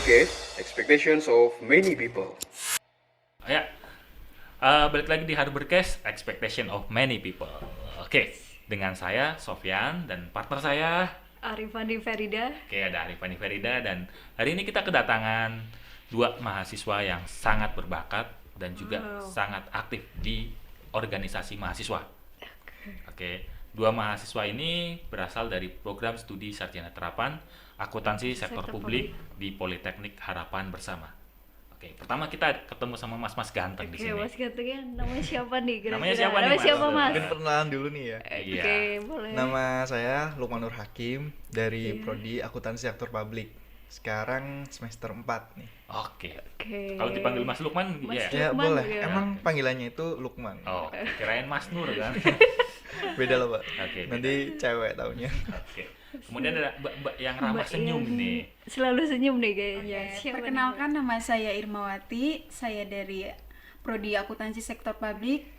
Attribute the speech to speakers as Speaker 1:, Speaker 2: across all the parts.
Speaker 1: Berkes, expectations of many people.
Speaker 2: Ya, balik lagi di Harborcast, Expectation of Many People. Oke, dengan saya Sofyan dan partner saya.
Speaker 3: Arifani Ferida.
Speaker 2: Oke, ada Arifani Ferida, dan hari ini kita kedatangan dua mahasiswa yang sangat berbakat dan juga sangat aktif di organisasi mahasiswa. Oke, dua mahasiswa ini berasal dari program studi sarjana terapan akuntansi sektor publik di Politeknik Harapan Bersama. Oke, pertama kita ketemu sama mas-mas ganteng di sini.
Speaker 3: Mas gantengnya namanya siapa nih? Kira-kira?
Speaker 2: Namanya siapa nih,
Speaker 3: Namanya
Speaker 2: Mas?
Speaker 3: siapa, Mas?
Speaker 4: Mungkin perkenalan dulu nih ya.
Speaker 2: Iya.
Speaker 3: Oke, boleh.
Speaker 4: Nama saya Lukman Nur Hakim dari Prodi Akuntansi Sektor Publik. Sekarang semester 4 nih.
Speaker 2: Oke.
Speaker 3: Oke.
Speaker 2: Kalau dipanggil Mas Lukman,
Speaker 3: Mas
Speaker 2: ya.
Speaker 4: Ya
Speaker 3: Lukman
Speaker 4: boleh.
Speaker 3: juga.
Speaker 4: Emang panggilannya itu Lukman.
Speaker 2: Oh, kirain Mas Nur kan.
Speaker 4: Beda lah, Pak.
Speaker 2: Oke,
Speaker 4: Nanti cewek taunya.
Speaker 2: Oke. Kemudian ada Mbak yang ramah
Speaker 3: Mbak
Speaker 2: senyum
Speaker 3: yang
Speaker 2: nih.
Speaker 3: Selalu senyum nih kayaknya. Siapa
Speaker 5: Perkenalkan, nama saya Irmawati, saya dari Prodi Akuntansi Sektor Publik.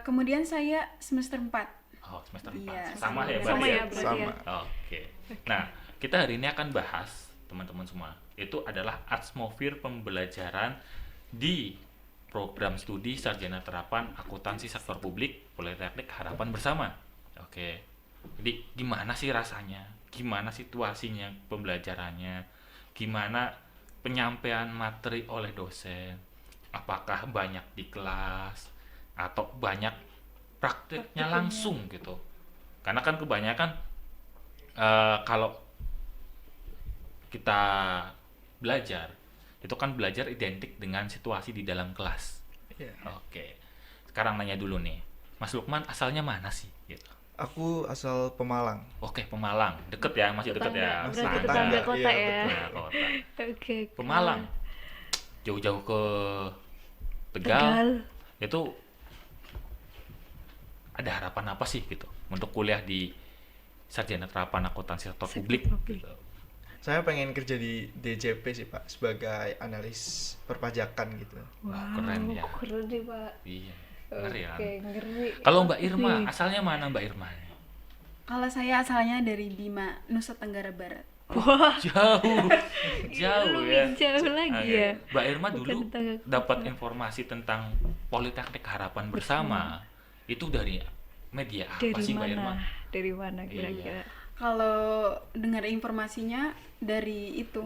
Speaker 5: Kemudian saya semester 4.
Speaker 2: Oh, semester 4.
Speaker 5: Iya,
Speaker 2: Sama ya,
Speaker 3: Sama
Speaker 2: berarti
Speaker 3: ya berarti
Speaker 4: Sama.
Speaker 3: ya.
Speaker 2: Oke. Nah, kita hari ini akan bahas, teman-teman semua, itu adalah atmosfer pembelajaran di program studi sarjana terapan akuntansi sektor publik Politeknik Harapan Bersama. Oke. Jadi gimana sih rasanya? Gimana situasinya pembelajarannya? Gimana penyampaian materi oleh dosen? Apakah banyak di kelas atau banyak praktiknya langsung gitu? Karena kan kebanyakan kalau kita belajar itu kan belajar identik dengan situasi di dalam kelas.
Speaker 4: Iya.
Speaker 2: Oke. Sekarang nanya dulu nih, Mas Lukman asalnya mana sih? Gitu.
Speaker 4: Aku asal Pemalang.
Speaker 2: Oke, Pemalang, deket ya, masih deket ya.
Speaker 4: Masih
Speaker 3: Berarti
Speaker 4: tetangga.
Speaker 3: tetangga kota
Speaker 4: Iya,
Speaker 3: ya.
Speaker 2: Nah, kota.
Speaker 3: Oke.
Speaker 2: Pemalang, jauh-jauh ke Tegal,
Speaker 3: Tegal.
Speaker 2: itu ada harapan apa sih gitu untuk kuliah di sarjana terapan akuntansi sektor publik?
Speaker 3: publik.
Speaker 2: Gitu.
Speaker 4: Saya pengen kerja di DJP sih, Pak, sebagai analis perpajakan gitu.
Speaker 2: Wah, keren ya.
Speaker 3: Keren nih, Pak.
Speaker 2: Iya, ngeri ya.
Speaker 3: Oke, ngeri.
Speaker 2: Kalau Mbak Irma, asalnya mana Mbak Irma?
Speaker 5: Kalau saya asalnya dari Bima, Nusa Tenggara Barat.
Speaker 3: Wah,
Speaker 2: Jauh, jauh ya.
Speaker 3: lebih jauh lagi
Speaker 2: Oke.
Speaker 3: ya.
Speaker 2: Mbak Irma
Speaker 3: Bukan
Speaker 2: dulu
Speaker 3: tetangga kota.
Speaker 2: dapat informasi tentang Politeknik Harapan Bersama itu dari media apa
Speaker 3: Dari
Speaker 2: sih Mbak
Speaker 3: mana?
Speaker 2: Irma?
Speaker 3: Dari mana kira-kira?
Speaker 5: Kalau dengar informasinya dari itu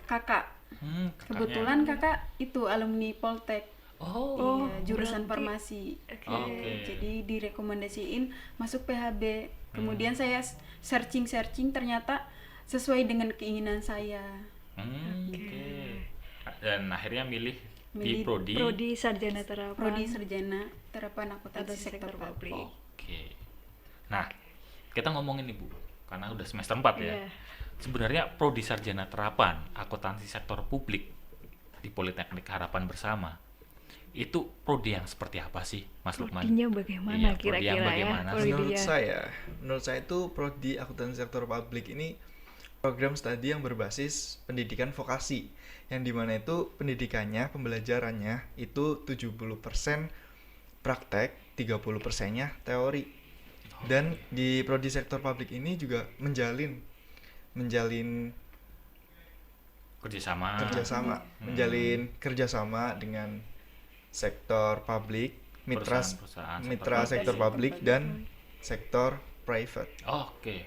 Speaker 5: kakak.
Speaker 2: Kakaknya.
Speaker 5: Kebetulan kakak itu alumni Poltek.
Speaker 2: Oh,
Speaker 5: Iya, jurusan
Speaker 3: berarti-
Speaker 5: farmasi.
Speaker 2: Oke.
Speaker 5: Jadi direkomendasiin masuk PHB. Kemudian saya searching ternyata sesuai dengan keinginan saya.
Speaker 2: Oke. Dan akhirnya milih di
Speaker 5: Milih
Speaker 2: prodi.
Speaker 3: Prodi Sarjana Terapan.
Speaker 5: Prodi Sarjana Terapan Akuntansi
Speaker 3: Akuntansi
Speaker 5: Sektor
Speaker 3: Sektor
Speaker 5: Publik.
Speaker 2: Oke. Nah, kita ngomongin nih Bu, karena udah semester 4 ya.
Speaker 3: Iya.
Speaker 2: Sebenarnya prodi sarjana terapan akuntansi sektor publik di Politeknik Harapan Bersama itu prodi yang seperti apa sih, Mas Lukman?
Speaker 3: Prodinya bagaimana
Speaker 2: Iya, prodi
Speaker 3: kira-kira
Speaker 2: yang
Speaker 3: ya?
Speaker 2: bagaimana?
Speaker 3: Prodi
Speaker 4: Menurut
Speaker 3: dia.
Speaker 4: saya itu Prodi Akuntansi Sektor Publik ini program studi yang berbasis pendidikan vokasi, yang dimana itu pendidikannya, pembelajarannya itu 70% praktek, 30%-nya teori. Dan di Prodi Sektor Publik ini juga menjalin
Speaker 2: Kerjasama.
Speaker 4: menjalin kerjasama dengan sektor publik, mitra
Speaker 2: Perusahaan-perusahaan
Speaker 4: mitra
Speaker 2: sektor
Speaker 4: sektor publik dan sektor private.
Speaker 2: Oke.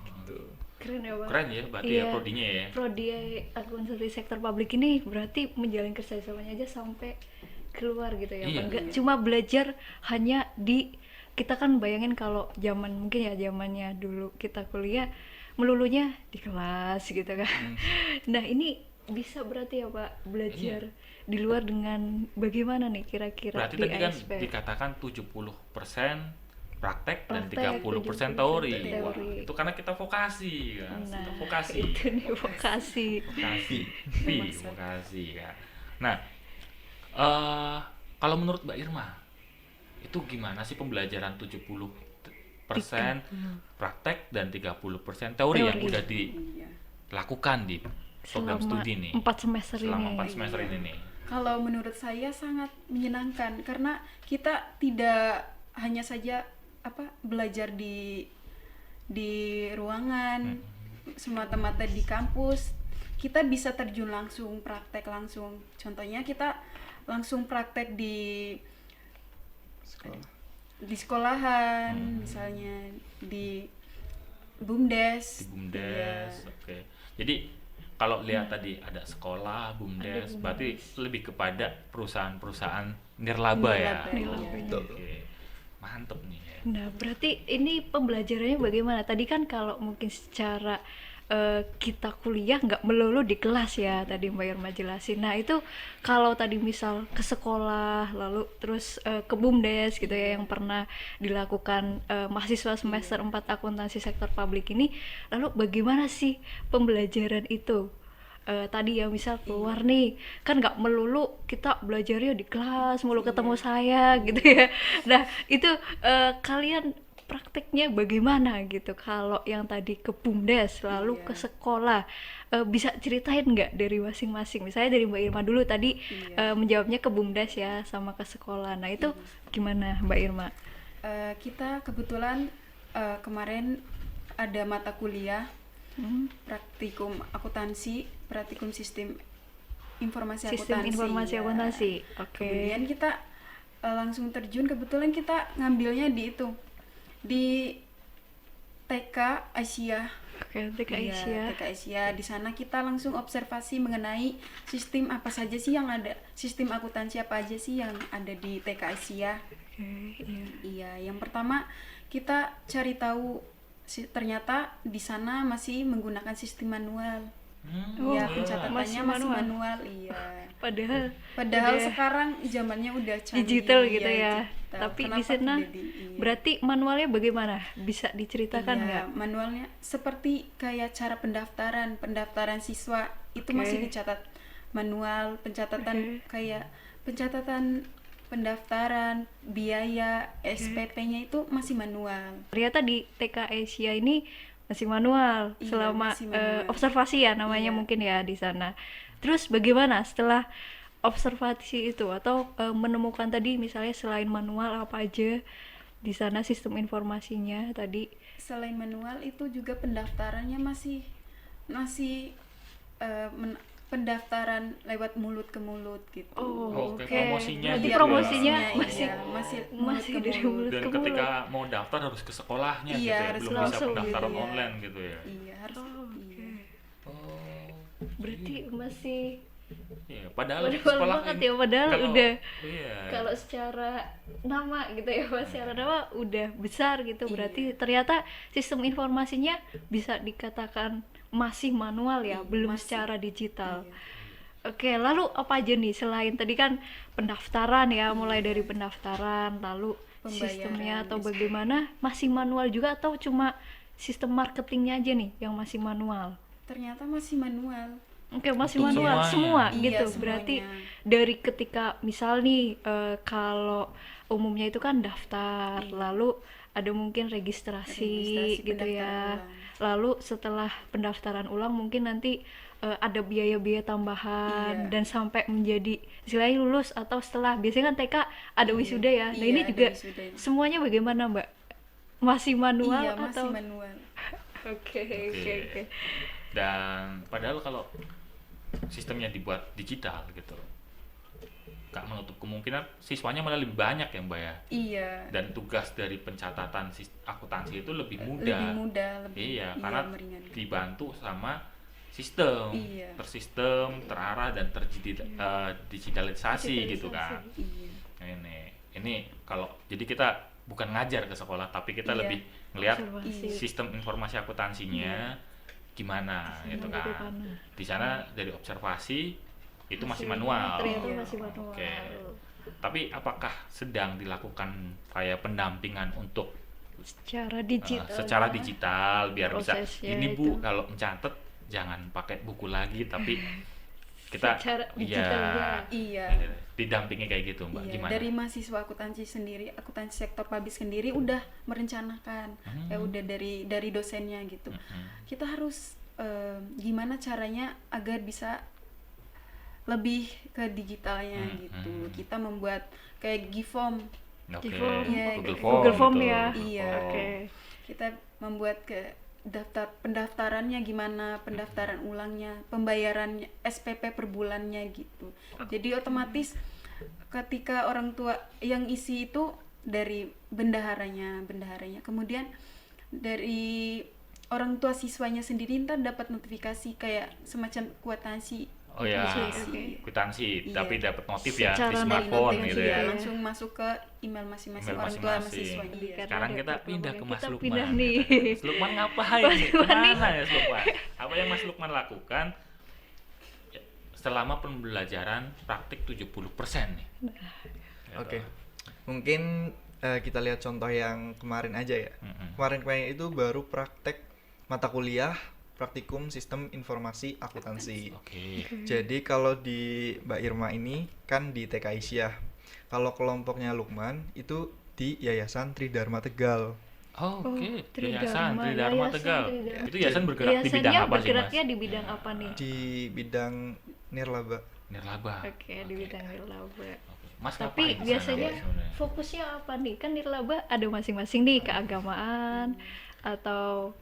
Speaker 4: Gitu.
Speaker 3: Keren ya, Pak.
Speaker 2: Keren ya, berarti ya
Speaker 3: Iya.
Speaker 2: prodinya ya.
Speaker 3: Prodi akuntansi sektor publik ini berarti menjalin kerjasamanya aja sampai keluar gitu ya,
Speaker 2: Iya.
Speaker 3: Pak. Nggak cuma belajar hanya di, kita kan bayangin kalau zaman mungkin ya zamannya dulu kita kuliah melulunya di kelas gitu kan. Nah ini bisa berarti ya Pak belajar di luar dengan bagaimana nih kira-kira
Speaker 2: Berarti
Speaker 3: di
Speaker 2: tadi kan
Speaker 3: ASP?
Speaker 2: dikatakan 70% praktek dan
Speaker 3: Praktek,
Speaker 2: 30%
Speaker 3: 70%
Speaker 2: teori.
Speaker 3: teori.
Speaker 2: Wah, itu karena kita vokasi kan.
Speaker 3: Nah,
Speaker 2: Itu vokasi.
Speaker 3: itu nih vokasi.
Speaker 2: Vokasi kan. Nah, kalau menurut Mbak Irma itu gimana sih pembelajaran 70% praktek dan 30% teori yang
Speaker 3: Teori.
Speaker 2: udah
Speaker 5: Iya.
Speaker 2: dilakukan di program
Speaker 3: Selama
Speaker 2: studi nih
Speaker 3: 4 semester
Speaker 2: selama
Speaker 3: ini.
Speaker 2: 4 semester ini nih?
Speaker 5: Kalau menurut saya sangat menyenangkan karena kita tidak hanya saja belajar di ruangan semata-mata di kampus, kita bisa terjun langsung, praktek langsung. Contohnya kita langsung praktek
Speaker 4: Sekolah.
Speaker 5: di sekolahan, misalnya di BUMDes.
Speaker 2: Di BUMDes. Oke. Jadi kalau lihat tadi ada sekolah, BUMDes, berarti lebih kepada perusahaan-perusahaan nirlaba ya.
Speaker 5: Nirlaba, iya.
Speaker 4: Betul.
Speaker 2: Oke. Mantep nih ya.
Speaker 3: Nah, berarti ini pembelajarannya bagaimana? Tadi kan kalau mungkin secara kita kuliah nggak melulu di kelas ya, tadi Mbak Irma jelasin. Nah, itu kalau tadi misal ke sekolah, lalu terus ke BUMDes gitu ya, yang pernah dilakukan mahasiswa semester 4 akuntansi sektor publik ini, lalu bagaimana sih pembelajaran itu? Tadi ya misal keluar nih, kan nggak melulu kita belajarnya di kelas mulu ketemu saya gitu ya. Nah itu kalian prakteknya bagaimana gitu kalau yang tadi ke BUMDes lalu ke sekolah, bisa ceritain nggak dari masing-masing, misalnya dari Mbak Irma dulu tadi, menjawabnya ke BUMDes ya sama ke sekolah. Nah itu gimana Mbak Irma?
Speaker 5: Kita kebetulan kemarin ada mata kuliah praktikum akuntansi, praktikum sistem informasi
Speaker 3: Sistem
Speaker 5: akuntansi.
Speaker 3: informasi
Speaker 5: ya.
Speaker 3: akuntansi, oke.
Speaker 5: Kemudian kita langsung terjun, kebetulan kita ngambilnya di TK Asia.
Speaker 3: Oke, TK
Speaker 5: Iya,
Speaker 3: Asia.
Speaker 5: TK Asia. Di sana kita langsung observasi mengenai sistem apa saja sih yang ada, sistem akuntansi apa aja sih yang ada di TK Asia.
Speaker 3: Oke, iya.
Speaker 5: Iya, yang pertama kita cari tahu ternyata di sana masih menggunakan sistem manual. Iya, pencatatannya
Speaker 3: masih
Speaker 5: masih
Speaker 3: manual.
Speaker 5: manual, iya.
Speaker 3: Padahal
Speaker 5: Padahal
Speaker 3: udah
Speaker 5: sekarang zamannya udah canggih,
Speaker 3: digital gitu
Speaker 5: iya,
Speaker 3: ya.
Speaker 5: digital.
Speaker 3: Tapi di
Speaker 5: Kenapa
Speaker 3: sana
Speaker 5: tidak iya.
Speaker 3: berarti manualnya bagaimana? Bisa diceritakan
Speaker 5: Iya,
Speaker 3: nggak?
Speaker 5: manualnya seperti kayak cara pendaftaran siswa itu
Speaker 3: Oke.
Speaker 5: masih dicatat manual, pencatatan kayak pencatatan pendaftaran, biaya, SPP-nya itu masih manual.
Speaker 3: Ternyata di TK Asia ini masih manual
Speaker 5: Iya,
Speaker 3: selama
Speaker 5: masih manual.
Speaker 3: observasi ya namanya
Speaker 5: Iya.
Speaker 3: mungkin ya di sana. Terus bagaimana setelah observasi itu atau menemukan tadi misalnya selain manual apa aja di sana sistem informasinya tadi?
Speaker 5: Selain manual itu juga pendaftarannya masih pendaftaran lewat mulut ke mulut gitu.
Speaker 3: Oh,
Speaker 2: Oke,
Speaker 3: oke.
Speaker 2: promosinya
Speaker 3: Berarti
Speaker 2: gitu ya.
Speaker 3: promosinya
Speaker 5: Iya,
Speaker 3: masih
Speaker 5: masih
Speaker 3: masih
Speaker 5: mulut ke
Speaker 3: dari
Speaker 5: mulut.
Speaker 3: mulut
Speaker 2: Dan
Speaker 3: ke
Speaker 2: ketika
Speaker 3: mulut.
Speaker 2: mau daftar harus ke sekolahnya
Speaker 5: Iya,
Speaker 2: gitu ya,
Speaker 5: harus
Speaker 2: belum bisa
Speaker 3: langsung
Speaker 2: pendaftaran
Speaker 5: gitu ya.
Speaker 2: online gitu ya.
Speaker 5: Iya, harus.
Speaker 3: Oh, oke.
Speaker 5: Iya.
Speaker 3: Berarti masih
Speaker 2: Iya, padahal
Speaker 3: manual
Speaker 2: sekolah
Speaker 3: banget ya, padahal udah
Speaker 2: iya.
Speaker 3: kalau secara nama gitu ya, secara nama udah besar gitu, berarti
Speaker 5: Iya.
Speaker 3: ternyata sistem informasinya bisa dikatakan masih manual ya, belum
Speaker 5: masih.
Speaker 3: secara digital.
Speaker 5: Iya.
Speaker 3: Oke, lalu apa aja nih selain tadi kan pendaftaran ya, mulai dari pendaftaran, lalu
Speaker 5: Pembayaran,
Speaker 3: sistemnya atau
Speaker 5: misalnya.
Speaker 3: bagaimana, masih manual juga atau cuma sistem marketingnya aja nih yang masih manual?
Speaker 5: Ternyata masih manual.
Speaker 3: Oke, masih
Speaker 2: Untuk
Speaker 3: manual
Speaker 2: semuanya.
Speaker 3: semua
Speaker 5: Iya,
Speaker 3: gitu.
Speaker 5: semuanya.
Speaker 3: Berarti dari ketika misal nih kalau umumnya itu kan daftar, lalu ada mungkin registrasi gitu ya.
Speaker 5: pendaftaran ulang.
Speaker 3: Lalu setelah pendaftaran ulang mungkin nanti ada biaya-biaya tambahan
Speaker 5: Iya.
Speaker 3: dan sampai menjadi istilahnya lulus atau setelah biasanya kan TK ada wisuda ya. Nah,
Speaker 5: Iya,
Speaker 3: ini
Speaker 5: ada
Speaker 3: juga
Speaker 5: wisuda.
Speaker 3: semuanya bagaimana, Mbak? Masih manual
Speaker 5: Iya,
Speaker 3: atau
Speaker 5: masih manual.
Speaker 3: Oke, oke.
Speaker 2: Dan padahal kalau sistemnya dibuat digital gitu, gak menutup kemungkinan siswanya malah lebih banyak ya Mbak ya.
Speaker 5: Iya.
Speaker 2: Dan tugas dari pencatatan akuntansi itu lebih mudah.
Speaker 5: Lebih mudah, lebih
Speaker 2: Iya, karena
Speaker 5: meringankan.
Speaker 2: dibantu sama sistem,
Speaker 5: Iya.
Speaker 2: tersistem, terarah dan digitalisasi gitu kan.
Speaker 5: Iya.
Speaker 2: Ini kalau jadi kita bukan ngajar ke sekolah tapi kita
Speaker 5: Iya.
Speaker 2: lebih ngelihat
Speaker 3: Observasi.
Speaker 2: sistem informasi akuntansinya gimana gitu kan.
Speaker 3: bagaimana.
Speaker 2: Di sana dari observasi itu masih manual.
Speaker 3: Ternyata
Speaker 5: Iya.
Speaker 3: masih manual.
Speaker 2: Oke. Tapi apakah sedang dilakukan kayak pendampingan untuk
Speaker 3: Secara digital.
Speaker 2: secara digital biar bisa
Speaker 3: prosesnya
Speaker 2: ini Bu
Speaker 3: itu.
Speaker 2: kalau mencatat jangan pakai buku lagi tapi kita
Speaker 3: Secara digital
Speaker 2: iya,
Speaker 5: Iya.
Speaker 2: didampingi kayak gitu Mbak.
Speaker 5: Iya,
Speaker 2: Gimana?
Speaker 5: dari mahasiswa akuntansi sendiri, akuntansi sektor publik sendiri udah merencanakan, udah dari dosennya gitu. Kita harus gimana caranya agar bisa lebih ke digitalnya gitu. Kita membuat kayak Gform,
Speaker 2: Oke.
Speaker 3: Di form,
Speaker 5: Iya,
Speaker 2: Google
Speaker 5: kayak
Speaker 2: Form,
Speaker 3: Google Form
Speaker 2: gitu.
Speaker 3: ya.
Speaker 5: Iya.
Speaker 3: Oke.
Speaker 5: kita membuat ke pendaftarannya gimana, pendaftaran ulangnya, pembayaran SPP per bulannya gitu. Jadi otomatis ketika orang tua yang isi itu dari bendaharanya, kemudian dari orang tua siswanya sendiri ntar dapat notifikasi kayak semacam kwitansi.
Speaker 2: Oh ya,
Speaker 5: Kwitansi.
Speaker 2: kwitansi,
Speaker 5: Iya.
Speaker 2: tapi dapat notif ya di
Speaker 3: Secara
Speaker 2: smartphone
Speaker 3: notif,
Speaker 2: gitu
Speaker 5: Iya,
Speaker 2: ya.
Speaker 5: langsung masuk ke email masing-masing
Speaker 2: Email
Speaker 5: orang tua sama
Speaker 2: masing-masing.
Speaker 5: siswanya.
Speaker 3: Karena
Speaker 2: Sekarang
Speaker 3: ada
Speaker 2: kita pindah ke
Speaker 3: perkembangan,
Speaker 2: Mas
Speaker 3: kita
Speaker 2: Lukman.
Speaker 3: pindah nih.
Speaker 2: Mas Lukman ngapain?
Speaker 3: Mas
Speaker 2: nih?
Speaker 3: Lukman nih.
Speaker 2: Kemana ya Mas Lukman? Apa yang Mas Lukman lakukan ya, selama pembelajaran praktik 70% nih? Gitu.
Speaker 4: Oke. Mungkin kita lihat contoh yang kemarin aja ya.
Speaker 2: Mm-mm.
Speaker 4: Kemarin itu baru praktek mata kuliah praktikum sistem informasi akuntansi.
Speaker 2: Oke.
Speaker 4: Jadi kalau di Mbak Irma ini kan di TK Aisyah. Kalau kelompoknya Lukman itu di Yayasan Tridharma Tegal.
Speaker 2: Oh, oke.
Speaker 3: Tridharma,
Speaker 2: Tridharma
Speaker 3: Yayasan
Speaker 2: Tegal.
Speaker 3: Tridharma.
Speaker 2: Itu yayasan bergerak di bidang
Speaker 3: Biasanya
Speaker 2: apa sih, Mas?
Speaker 3: bergeraknya di bidang apa nih?
Speaker 4: Di bidang nirlaba.
Speaker 2: Nirlaba.
Speaker 3: Oke, di bidang nirlaba.
Speaker 2: Oke. Mas
Speaker 3: Tapi
Speaker 2: ngapain di sana,
Speaker 3: biasanya
Speaker 2: Mas, sebenarnya?
Speaker 3: fokusnya apa nih? Kan nirlaba ada masing-masing nih, keagamaan atau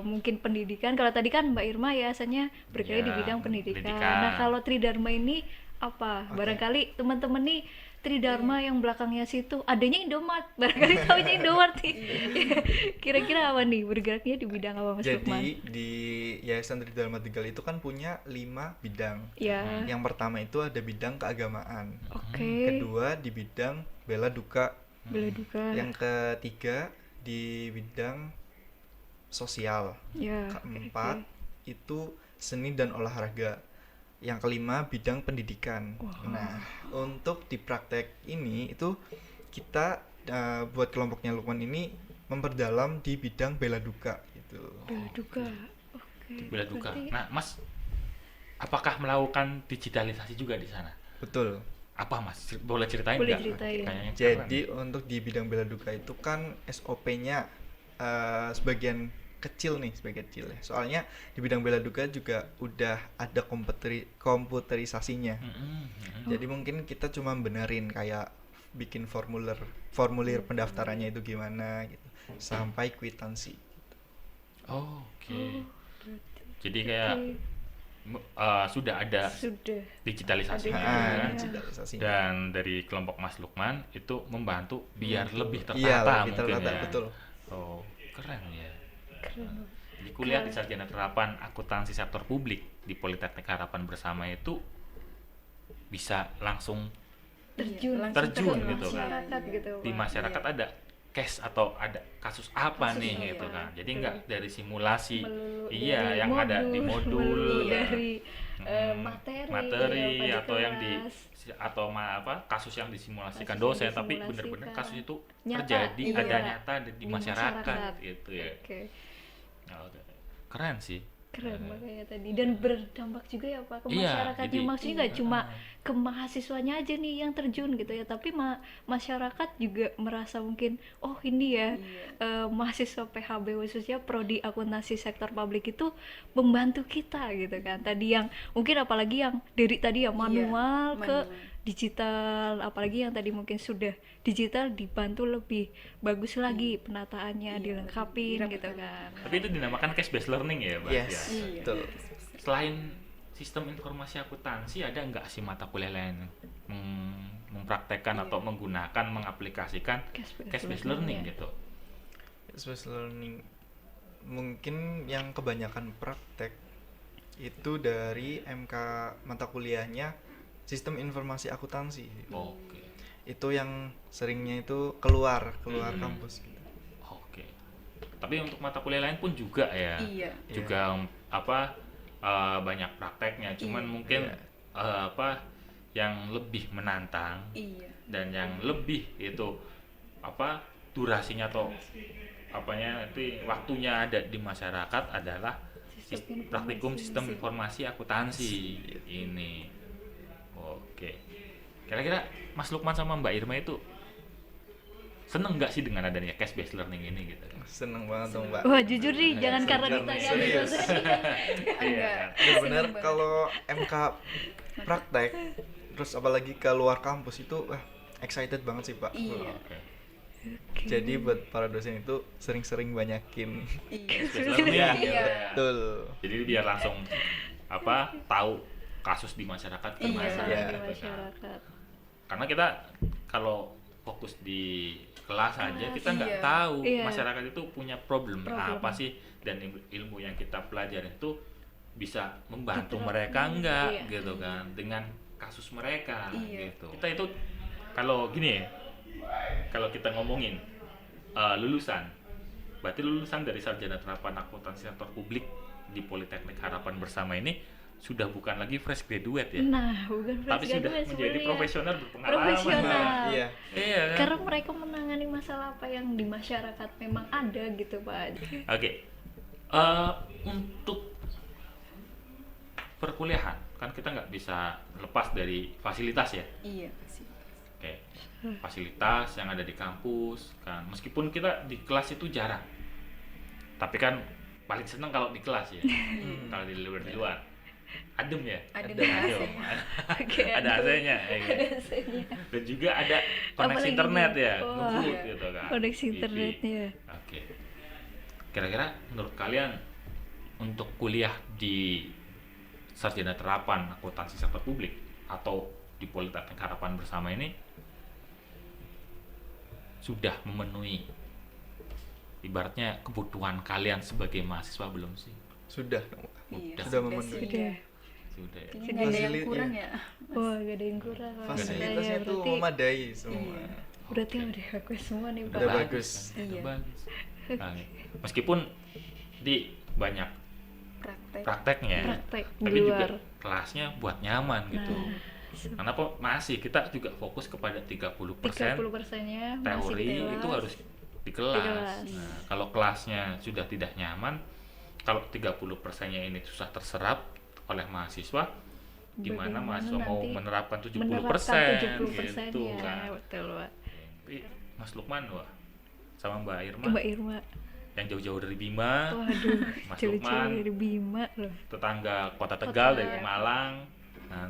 Speaker 3: mungkin pendidikan. Kalau tadi kan Mbak Irma yayasannya bergerak
Speaker 2: Ya,
Speaker 3: di bidang pendidikan.
Speaker 2: pendidikan.
Speaker 3: Nah, kalau Tridharma ini apa?
Speaker 4: Oke.
Speaker 3: Barangkali teman-teman nih Tridharma yang belakangnya situ adanya Indomart. Barangkali taunya Indomart nih. Kira-kira apa nih? Bergeraknya di bidang apa Mas Lukman?
Speaker 4: Jadi di Yayasan Tridharma Tegal itu kan punya 5 bidang.
Speaker 3: Ya.
Speaker 4: Yang pertama itu ada bidang keagamaan.
Speaker 3: Oke.
Speaker 4: Kedua di bidang bela duka.
Speaker 3: Bela duka.
Speaker 4: Yang ketiga di bidang sosial.
Speaker 3: Ya.
Speaker 4: Keempat
Speaker 3: oke.
Speaker 4: itu seni dan olahraga. Yang kelima bidang pendidikan. Nah, untuk di praktek ini itu kita buat kelompoknya Lukman ini memperdalam di bidang bela duka gitu.
Speaker 3: Bela duka. Oke.
Speaker 2: Bela duka.
Speaker 3: Berarti-
Speaker 2: Nah, Mas, apakah melakukan digitalisasi juga di sana?
Speaker 4: Betul.
Speaker 2: Apa Mas? Boleh ceritain
Speaker 3: Boleh
Speaker 2: nggak?
Speaker 3: ceritain.
Speaker 2: Kayaknya
Speaker 4: Jadi
Speaker 2: keren.
Speaker 4: untuk di bidang bela duka itu kan SOP-nya sebagian kecil nih, sebagian kecil ya. Soalnya di bidang bela duka juga udah ada komputerisasinya. Jadi mungkin kita cuma benerin kayak bikin formulir pendaftarannya itu gimana gitu, sampai kwitansi.
Speaker 2: Oh, oke. Jadi
Speaker 3: Oke.
Speaker 2: kayak sudah ada
Speaker 3: Sudah.
Speaker 2: digitalisasi
Speaker 3: Ada.
Speaker 2: gitu kan.
Speaker 4: Digitalisasinya.
Speaker 2: Dan dari kelompok Mas Lukman itu membantu biar lebih tertata
Speaker 4: Iya, lebih
Speaker 2: mungkin
Speaker 4: tertata,
Speaker 2: ya.
Speaker 4: betul.
Speaker 2: Oh, keren ya.
Speaker 3: Keren.
Speaker 2: Jadi kuliah di Sarjana Terapan Akuntansi Sektor Publik di Politeknik Harapan Bersama itu bisa langsung
Speaker 3: Terjun.
Speaker 5: Langsung
Speaker 2: Terjun
Speaker 5: terjun
Speaker 2: gitu kan.
Speaker 3: Masyarakat gitu.
Speaker 2: di
Speaker 3: Pak.
Speaker 2: masyarakat
Speaker 5: Iya.
Speaker 2: ada case atau ada kasus apa
Speaker 5: Kasus,
Speaker 2: nih
Speaker 5: iya.
Speaker 2: gitu kan. Jadi nggak dari simulasi.
Speaker 3: Melulu
Speaker 2: Iya,
Speaker 3: dari
Speaker 2: yang ada di modul.
Speaker 3: melulu
Speaker 5: Iya.
Speaker 3: dari
Speaker 2: Mm,
Speaker 3: materi apa
Speaker 2: atau yang di
Speaker 3: kelas.
Speaker 2: atau kasus yang disimulasikan
Speaker 3: Kasus
Speaker 2: dosen
Speaker 3: yang
Speaker 2: tapi
Speaker 3: disimulasikan.
Speaker 2: benar-benar kasus itu
Speaker 3: Nyata,
Speaker 2: terjadi
Speaker 3: iya.
Speaker 2: ada nyata ada di masyarakat gitu ya.
Speaker 3: Oke.
Speaker 2: Oh, keren sih.
Speaker 3: Keren makanya tadi dan berdampak juga ya Pak ke
Speaker 2: Iya,
Speaker 3: masyarakatnya,
Speaker 2: jadi-
Speaker 3: maksudnya nggak cuma ke mahasiswanya aja nih yang terjun gitu ya, tapi masyarakat juga merasa mungkin oh ini ya mahasiswa PHB khususnya prodi akuntansi sektor publik itu membantu kita gitu kan. Tadi yang mungkin apalagi yang dari tadi ya manual ke
Speaker 5: manual.
Speaker 3: digital, apalagi yang tadi mungkin sudah digital dibantu lebih bagus lagi penataannya, dilengkapin gitu kan.
Speaker 2: Tapi itu dinamakan case based learning ya, Mbak.
Speaker 4: Yes,
Speaker 2: Ya.
Speaker 5: Iya.
Speaker 4: betul.
Speaker 2: Selain sistem informasi akuntansi ada nggak sih mata kuliah lain mempraktekkan atau menggunakan mengaplikasikan case based learning
Speaker 3: ya.
Speaker 2: gitu?
Speaker 4: Space learning mungkin yang kebanyakan praktek itu dari MK mata kuliahnya sistem informasi akuntansi.
Speaker 2: Oke.
Speaker 4: Itu yang seringnya itu keluar kampus gitu.
Speaker 2: Oke. Tapi untuk mata kuliah lain pun juga ya.
Speaker 5: Iya.
Speaker 2: Juga banyak prakteknya. Cuman
Speaker 5: Iya.
Speaker 2: mungkin yang lebih menantang
Speaker 5: Iya.
Speaker 2: dan yang lebih itu durasinya atau itu waktunya ada di masyarakat adalah praktikum sistem informasi akuntansi ini. Oke. Kira-kira Mas Lukman sama Mbak Irma itu seneng nggak sih dengan adanya case based learning ini gitu?
Speaker 4: Seneng banget dong, Mbak.
Speaker 3: Wah jujur nih jangan karena
Speaker 4: Seneng,
Speaker 3: ditanya
Speaker 4: serius.
Speaker 2: Iya.
Speaker 4: Benar-benar kalau MK praktek terus apalagi ke luar kampus itu excited banget sih, Pak.
Speaker 5: Iya.
Speaker 2: Oke.
Speaker 3: Oke.
Speaker 4: Jadi buat para dosen itu sering-sering banyakin.
Speaker 5: Iya.
Speaker 2: Space learning,
Speaker 4: Iya,
Speaker 2: gitu ya.
Speaker 4: betul.
Speaker 2: Jadi biar langsung tahu kasus di masyarakat
Speaker 5: Iya,
Speaker 2: gimana
Speaker 3: Masalah
Speaker 4: Iya.
Speaker 3: di
Speaker 2: gitu kan.
Speaker 3: masyarakat.
Speaker 2: Karena kita kalau fokus di kelas aja kita nggak
Speaker 5: iya.
Speaker 2: tahu
Speaker 3: Iya.
Speaker 2: masyarakat itu punya problem
Speaker 3: Problem.
Speaker 2: apa sih, dan ilmu yang kita pelajari itu bisa membantu
Speaker 3: Diterapkan.
Speaker 2: mereka enggak
Speaker 3: Iya.
Speaker 2: gitu kan dengan kasus mereka
Speaker 5: Iya.
Speaker 2: gitu. Kita itu kalau gini ya, kalau kita ngomongin lulusan, berarti lulusan dari sarjana terapan akuntansi sektor publik di Politeknik Harapan Bersama ini sudah bukan lagi fresh graduate ya,
Speaker 3: Nah, bukan
Speaker 2: tapi
Speaker 3: fresh
Speaker 2: sudah
Speaker 3: graduate
Speaker 2: menjadi
Speaker 3: sebenarnya.
Speaker 2: profesional berpengalaman.
Speaker 3: Profesional.
Speaker 4: Iya.
Speaker 2: Iya kan?
Speaker 3: Karena mereka menangani masalah apa yang di masyarakat memang ada gitu Pak.
Speaker 2: Oke. Untuk perkuliahan kan kita nggak bisa lepas dari fasilitas ya.
Speaker 5: Iya sih.
Speaker 2: Oke. Fasilitas yang ada di kampus kan, meskipun kita di kelas itu jarang, tapi kan paling seneng kalau di kelas ya. Kalau di luar adem ya.
Speaker 5: Adem
Speaker 2: Adem.
Speaker 5: AC-nya.
Speaker 3: Oke,
Speaker 2: Ada AC-nya. ya kan?
Speaker 3: Ada AC-nya.
Speaker 2: Dan juga ada koneksi
Speaker 3: Apalagi
Speaker 2: internet
Speaker 3: nih.
Speaker 2: ya,
Speaker 3: Wah.
Speaker 2: ngebut
Speaker 5: Iya.
Speaker 2: gitu kan.
Speaker 3: Koneksi
Speaker 2: Wifi.
Speaker 3: internetnya.
Speaker 2: Oke. Kira-kira menurut kalian untuk kuliah di sarjana terapan akuntansi sektor publik atau di Politeknik Harapan Bersama ini sudah memenuhi ibaratnya kebutuhan kalian sebagai mahasiswa belum sih?
Speaker 4: Sudah.
Speaker 5: Iya,
Speaker 4: Sudah memenuhi.
Speaker 5: sih,
Speaker 3: Sudah.
Speaker 5: iya.
Speaker 2: Sudah ya.
Speaker 5: Kayaknya nggak ada yang
Speaker 4: Fasili-
Speaker 5: kurang
Speaker 4: iya.
Speaker 5: ya.
Speaker 3: Wah, gak ada yang kurang.
Speaker 4: Fasilitasnya itu
Speaker 3: Berarti
Speaker 4: memadai semua.
Speaker 5: Iya.
Speaker 3: berarti udah bagus semua nih Pak.
Speaker 4: Udah bagus.
Speaker 2: kan? Udah
Speaker 5: Iya.
Speaker 2: bagus. Nah, meskipun di banyak
Speaker 5: Praktek.
Speaker 2: prakteknya,
Speaker 3: Praktek di
Speaker 2: tapi juga
Speaker 3: luar.
Speaker 2: kelasnya buat nyaman gitu.
Speaker 3: Nah,
Speaker 2: Karena kok masih kita juga fokus kepada 30%
Speaker 3: 30%-nya masih
Speaker 2: teori
Speaker 3: di kelas.
Speaker 2: itu harus di kelas.
Speaker 3: kelas.
Speaker 2: Nah, kalau kelasnya sudah tidak nyaman, kalau 30%-nya ini susah terserap oleh mahasiswa, gimana
Speaker 3: Bagaimana
Speaker 2: mahasiswa mau
Speaker 3: nanti
Speaker 2: menerapkan 70%,
Speaker 3: menerapkan 70%
Speaker 2: gitu
Speaker 3: ya,
Speaker 2: kan.
Speaker 3: betul Pak.
Speaker 2: Tapi Mas Lukman wah sama Mbak Irma
Speaker 3: Mbak Irma,
Speaker 2: yang jauh-jauh dari Bima,
Speaker 3: waduh,
Speaker 2: Mas
Speaker 3: cewek-cewek
Speaker 2: Lukman
Speaker 3: dari Bima loh.
Speaker 2: tetangga Kota Tegal
Speaker 3: Kota.
Speaker 2: dari Malang. Nah,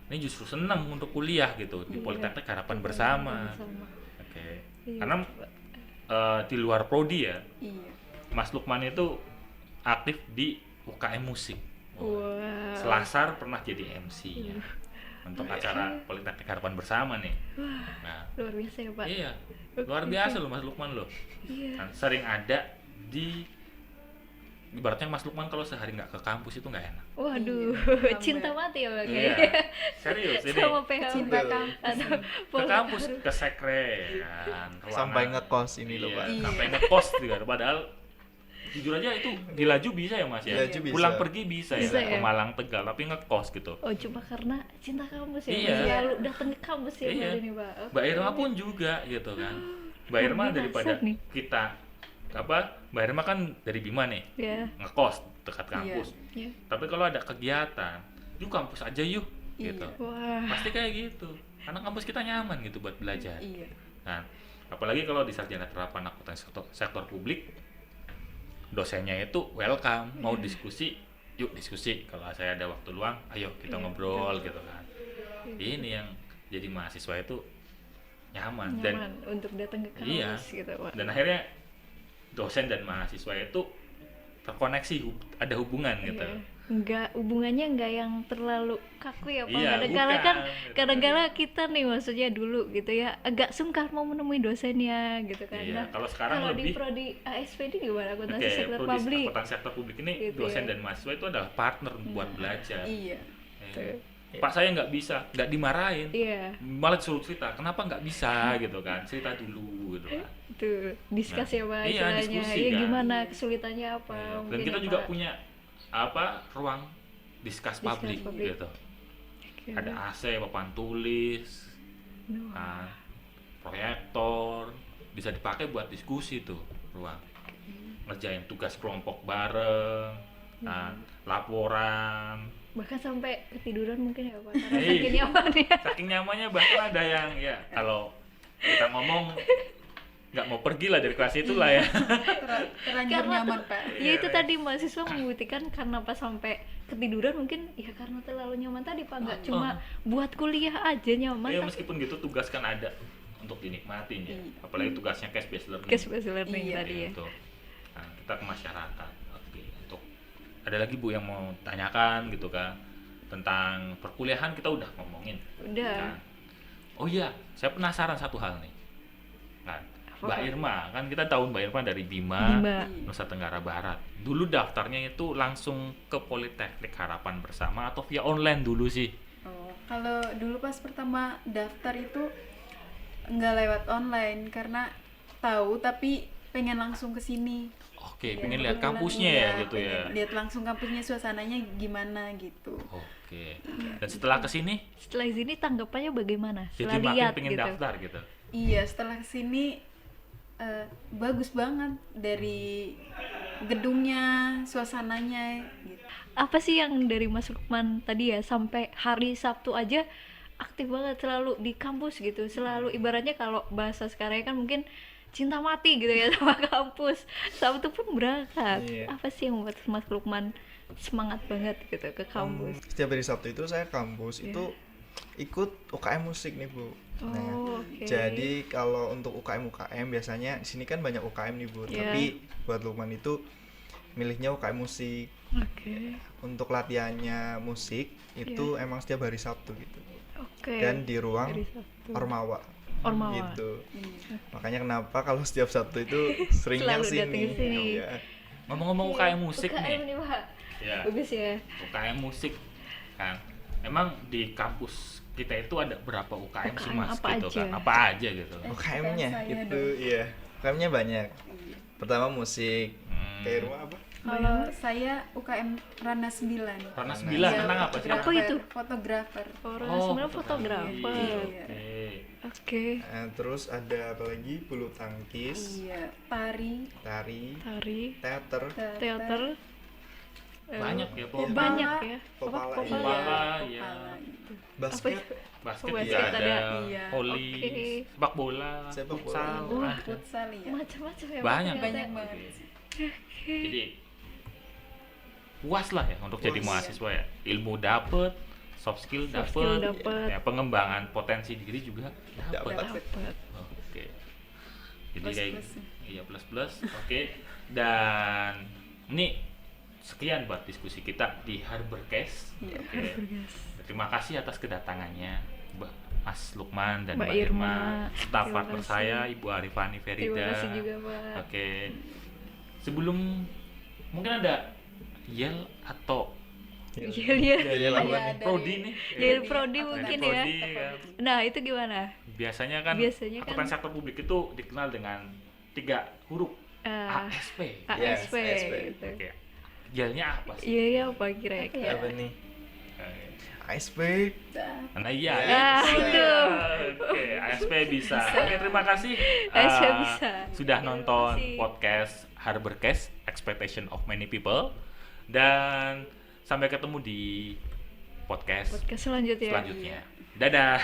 Speaker 2: ini justru senang untuk kuliah gitu di
Speaker 3: Iya.
Speaker 2: Politeknik Harapan Bersama.
Speaker 3: Bersama.
Speaker 2: Oke.
Speaker 3: Iya,
Speaker 2: Karena
Speaker 3: Pak.
Speaker 2: di luar prodi ya,
Speaker 5: Iya.
Speaker 2: Mas Lukman itu aktif di UKM musik.
Speaker 3: Wah.
Speaker 2: Selasar pernah jadi MC
Speaker 3: Iya.
Speaker 2: untuk acara Politeknik Harapan Bersama nih. Nah,
Speaker 3: Luar biasa ya Pak.
Speaker 2: iya, luar biasa loh Mas Lukman loh.
Speaker 3: Iya.
Speaker 2: Kan sering ada di ibaratnya Mas Lukman kalau sehari nggak ke kampus itu nggak enak.
Speaker 3: Waduh,
Speaker 5: Iya,
Speaker 3: cinta
Speaker 5: tambah.
Speaker 3: mati ya Pak
Speaker 2: Iya,
Speaker 3: kayaknya.
Speaker 2: serius ini.
Speaker 3: Sama PH.
Speaker 5: Cinta
Speaker 4: Betul.
Speaker 5: kampus.
Speaker 3: Atau
Speaker 2: Ke kampus, ke sekre kan.
Speaker 4: Sampai
Speaker 2: ruangan.
Speaker 4: ngekos ini loh,
Speaker 2: Iya,
Speaker 4: Pak.
Speaker 2: sampai ngekos juga. Padahal jujur aja itu dilaju bisa ya Mas ya.
Speaker 4: Dilaju bisa.
Speaker 2: Pulang pergi bisa,
Speaker 3: Bisa
Speaker 2: ya, ke
Speaker 3: ya?
Speaker 2: Malang Tegal tapi ngekos gitu.
Speaker 3: Oh cuma karena cinta kampus ya,
Speaker 2: Iya.
Speaker 3: selalu datang ke kampus ya
Speaker 2: Iya.
Speaker 3: Mbak ini Pak. Oke.
Speaker 2: Mbak Irma pun juga gitu kan. Mbak
Speaker 3: Luar
Speaker 2: Irma
Speaker 3: biasa
Speaker 2: daripada
Speaker 3: nih.
Speaker 2: kita Mbak Irma kan dari Bima nih,
Speaker 3: Ya.
Speaker 2: ngekos dekat kampus.
Speaker 3: Ya.
Speaker 2: Tapi kalau ada kegiatan, yuk kampus aja yuk
Speaker 5: Iya.
Speaker 2: gitu.
Speaker 3: Wah.
Speaker 2: Pasti kayak gitu. Karena kampus kita nyaman gitu buat belajar.
Speaker 5: Iya.
Speaker 2: Nah, apalagi kalau di sarjana terapan akuntansi sektor publik, dosennya itu welcome, mau diskusi, yuk diskusi. Kalau saya ada waktu luang, ayo kita
Speaker 3: Iya,
Speaker 2: ngobrol gitu kan. Ini yang jadi mahasiswa itu nyaman,
Speaker 3: Nyaman untuk datang ke kampus
Speaker 2: Iya.
Speaker 3: gitu Pak.
Speaker 2: dan akhirnya dosen dan mahasiswa itu terkoneksi, ada hubungan gitu.
Speaker 3: Iya. Hubungannya enggak yang terlalu kaku ya Pak.
Speaker 2: Iya,
Speaker 3: Kadang-kala
Speaker 2: bukan,
Speaker 3: kan
Speaker 2: gitu.
Speaker 3: kadang-kala kita nih maksudnya dulu gitu ya agak sungkan mau menemui dosennya gitu kan.
Speaker 2: Iya,
Speaker 3: Nah,
Speaker 2: kalau sekarang
Speaker 3: kalau
Speaker 2: lebih
Speaker 3: di prodi ASPD gimana akuntansi
Speaker 2: Oke,
Speaker 3: sektor
Speaker 2: prodi
Speaker 3: publik?
Speaker 2: akuntansi sektor publik ini
Speaker 3: Gitu
Speaker 2: dosen
Speaker 3: ya.
Speaker 2: dan mahasiswa itu adalah partner buat belajar.
Speaker 5: Iya.
Speaker 2: Eh, Pak saya nggak bisa, nggak dimarahin,
Speaker 3: Iya.
Speaker 2: malah disuruh cerita. Kenapa nggak bisa gitu kan? Cerita dulu gitu kan.
Speaker 3: Tuh, diskus ya Pak
Speaker 2: Iya,
Speaker 3: istilahnya.
Speaker 2: diskusi
Speaker 3: Iya,
Speaker 2: kan.
Speaker 3: gimana kesulitannya apa?
Speaker 2: Dan
Speaker 3: mungkin
Speaker 2: kita
Speaker 3: ya,
Speaker 2: juga
Speaker 3: Pak.
Speaker 2: punya ruang diskus publik
Speaker 3: publik.
Speaker 2: gitu.
Speaker 3: Oke.
Speaker 2: Ada AC, papan tulis,
Speaker 3: Wah.
Speaker 2: kan, proyektor, bisa dipakai buat diskusi tuh ruang. Ngerjain tugas kelompok bareng, kan, laporan.
Speaker 3: Bahkan sampai ketiduran mungkin ya Pak. Karena
Speaker 2: Iya.
Speaker 3: saking nyamannya.
Speaker 2: Saking nyamannya bahkan ada yang ya kalau kita ngomong nggak mau pergi lah dari kelas itu lah ya.
Speaker 5: Terlanjur
Speaker 3: Karena
Speaker 5: nyaman,
Speaker 3: tuh-
Speaker 5: Pak.
Speaker 3: ya itu tadi mahasiswa membuktikan karena pas sampai ketiduran mungkin ya karena terlalu nyaman tadi Pak, nggak cuma buat kuliah aja nyaman
Speaker 2: Ya
Speaker 3: tapi
Speaker 2: meskipun gitu tugas kan ada untuk dinikmatin ya.
Speaker 5: Iya.
Speaker 2: Apalagi tugasnya cash based learning.
Speaker 3: Cash based learning
Speaker 5: Iya.
Speaker 3: tadi ya.
Speaker 2: Gitu. Nah, kita ke masyarakat. Oke, untuk ada lagi Bu yang mau tanyakan gitu kan tentang perkuliahan kita udah ngomongin.
Speaker 3: Udah.
Speaker 2: Kan? Oh iya, saya penasaran satu hal nih. Kan, Mbak Irma, kan kita tahu Mbak Irma dari Bima,
Speaker 3: Bima.
Speaker 2: Nusa Tenggara Barat. Dulu daftarnya itu langsung ke Politeknik Harapan Bersama atau via online dulu sih?
Speaker 5: Oh, kalau dulu pas pertama daftar itu nggak lewat online karena tahu tapi pengen langsung ke sini.
Speaker 2: Oke,
Speaker 5: Iya,
Speaker 2: pengen lihat
Speaker 5: kebetulan
Speaker 2: kampusnya
Speaker 5: iya,
Speaker 2: ya gitu ya.
Speaker 5: pengen lihat langsung kampusnya, suasananya gimana gitu.
Speaker 2: Oke. Dan setelah kesini,
Speaker 3: Setelah ini tanggapannya bagaimana?
Speaker 2: jadi
Speaker 3: Setelah
Speaker 2: makin
Speaker 3: lihat
Speaker 2: pengen
Speaker 3: gitu.
Speaker 2: daftar gitu.
Speaker 5: Iya, setelah kesini bagus banget dari gedungnya, suasananya gitu.
Speaker 3: Apa sih yang dari Mas Lukman tadi ya, sampai hari Sabtu aja aktif banget, selalu di kampus gitu, selalu ibaratnya kalau bahasa sekarang kan mungkin cinta mati gitu ya sama kampus. Sabtu pun berangkat.
Speaker 4: Iya.
Speaker 3: Apa sih yang membuat Mas Lukman semangat banget gitu ke kampus?
Speaker 4: Setiap hari Sabtu itu saya kampus itu ikut UKM musik nih Bu. Nah,
Speaker 3: Oh, oke.
Speaker 4: jadi kalau untuk UKM biasanya di sini kan banyak UKM nih Bu,
Speaker 3: Iya.
Speaker 4: tapi buat Lukman itu milihnya UKM musik.
Speaker 3: Oke.
Speaker 4: Untuk latihannya musik itu emang setiap hari Sabtu gitu.
Speaker 3: Oke.
Speaker 4: Dan di ruang
Speaker 3: Hari Sabtu.
Speaker 4: Ormawa.
Speaker 3: Ormawa.
Speaker 4: Gitu.
Speaker 5: Iya.
Speaker 4: Makanya kenapa kalau setiap Sabtu itu seringnya
Speaker 3: Selalu datang
Speaker 4: sini.
Speaker 3: ke sini.
Speaker 4: Iya.
Speaker 2: Ngomong-ngomong UKM musik
Speaker 3: UKM
Speaker 2: nih.
Speaker 3: Pak.
Speaker 2: Ya.
Speaker 3: Bagus ya.
Speaker 2: UKM musik kan. Emang di kampus kita itu ada berapa UKM sih
Speaker 3: UKM
Speaker 2: Mas
Speaker 3: apa
Speaker 2: gitu
Speaker 3: aja?
Speaker 2: kan? Apa aja gitu.
Speaker 4: UKM-nya
Speaker 5: saya
Speaker 4: itu
Speaker 5: dong.
Speaker 4: iya. UKM-nya banyak. Pertama musik. Kayak rumah apa?
Speaker 5: Kalau saya UKM Rana 9.
Speaker 2: Rana
Speaker 4: Iya,
Speaker 2: 9 tentang apa sih?
Speaker 3: Apa itu?
Speaker 5: Fotografer.
Speaker 3: Orang
Speaker 2: Oh,
Speaker 3: sebenarnya fotografer.
Speaker 5: Iya.
Speaker 2: Oke.
Speaker 3: Oke.
Speaker 4: Terus ada apa lagi? Bulu tangkis,
Speaker 5: Iya, tari,
Speaker 4: tari,
Speaker 3: Tari,
Speaker 4: teater,
Speaker 3: teater.
Speaker 2: Banyak ya
Speaker 3: Oh,
Speaker 2: pokoknya.
Speaker 3: banyak ya.
Speaker 4: Popala,
Speaker 3: Apa?
Speaker 4: iya.
Speaker 2: Popala,
Speaker 5: Popala
Speaker 2: ya.
Speaker 5: gitu.
Speaker 4: basket,
Speaker 2: Basket
Speaker 3: Oh,
Speaker 2: juga
Speaker 3: basket
Speaker 2: ada,
Speaker 3: ada.
Speaker 5: Iya.
Speaker 2: voli,
Speaker 3: Oke.
Speaker 2: sepak bola,
Speaker 4: Sepak bola.
Speaker 2: futsal, ada.
Speaker 5: Futsal ya.
Speaker 3: Macam-macam ya.
Speaker 2: Banyak.
Speaker 3: Pak,
Speaker 5: Banyak
Speaker 3: ternyata.
Speaker 5: banget.
Speaker 2: Jadi puas lah ya untuk jadi
Speaker 4: Puas.
Speaker 2: mahasiswa ya. Ilmu dapet, soft skill
Speaker 3: Soft skill
Speaker 2: dapet,
Speaker 3: dapet.
Speaker 2: ya, pengembangan potensi diri juga dapet.
Speaker 4: Dapet.
Speaker 3: Dapat.
Speaker 2: Oke. Jadi
Speaker 5: Plus
Speaker 2: kayak
Speaker 5: plus.
Speaker 2: iya plus plus. Oke. Dan ini sekian buat diskusi kita di Harborcast.
Speaker 5: Iya.
Speaker 2: Oke. Terima kasih atas kedatangannya Mbak Mas Lukman dan
Speaker 3: Mbak
Speaker 2: Mbak Irma,
Speaker 3: Irma.
Speaker 2: staf
Speaker 3: Terima
Speaker 2: partner
Speaker 3: kasih.
Speaker 2: saya Ibu Arifani Ferida.
Speaker 3: Terima kasih juga, Pak.
Speaker 2: Oke. Sebelum mungkin ada Yel atau
Speaker 3: Iya, iya.
Speaker 4: Yel apa
Speaker 5: Iya,
Speaker 4: nih?
Speaker 5: dari-
Speaker 2: Prodi nih.
Speaker 3: Yel
Speaker 5: Prodi,
Speaker 3: Prodi
Speaker 5: akuntansi
Speaker 3: mungkin
Speaker 2: Prodi,
Speaker 3: ya.
Speaker 2: ya.
Speaker 3: Nah, itu gimana?
Speaker 2: Biasanya kan
Speaker 3: Biasanya kan-
Speaker 2: akuntansi sektor publik itu dikenal dengan 3 huruf ASP.
Speaker 3: ASP.
Speaker 4: Yes, ASP.
Speaker 3: gitu.
Speaker 2: Oke. Yelnya apa sih?
Speaker 3: Iya, iya, apa kira-kira?
Speaker 4: Apa nih?
Speaker 2: Eh,
Speaker 4: ASP.
Speaker 2: Nah iya,
Speaker 4: Ya,
Speaker 3: bisa.
Speaker 2: itu. Oke, ASP bisa. Oke, terima kasih.
Speaker 3: ASP
Speaker 2: eh,
Speaker 3: bisa.
Speaker 2: Sudah
Speaker 3: Terima
Speaker 2: nonton
Speaker 3: kasih.
Speaker 2: podcast Harborcast Expectation of Many People dan sampai ketemu di podcast
Speaker 3: Podcast selanjutnya.
Speaker 2: selanjutnya. Dadah.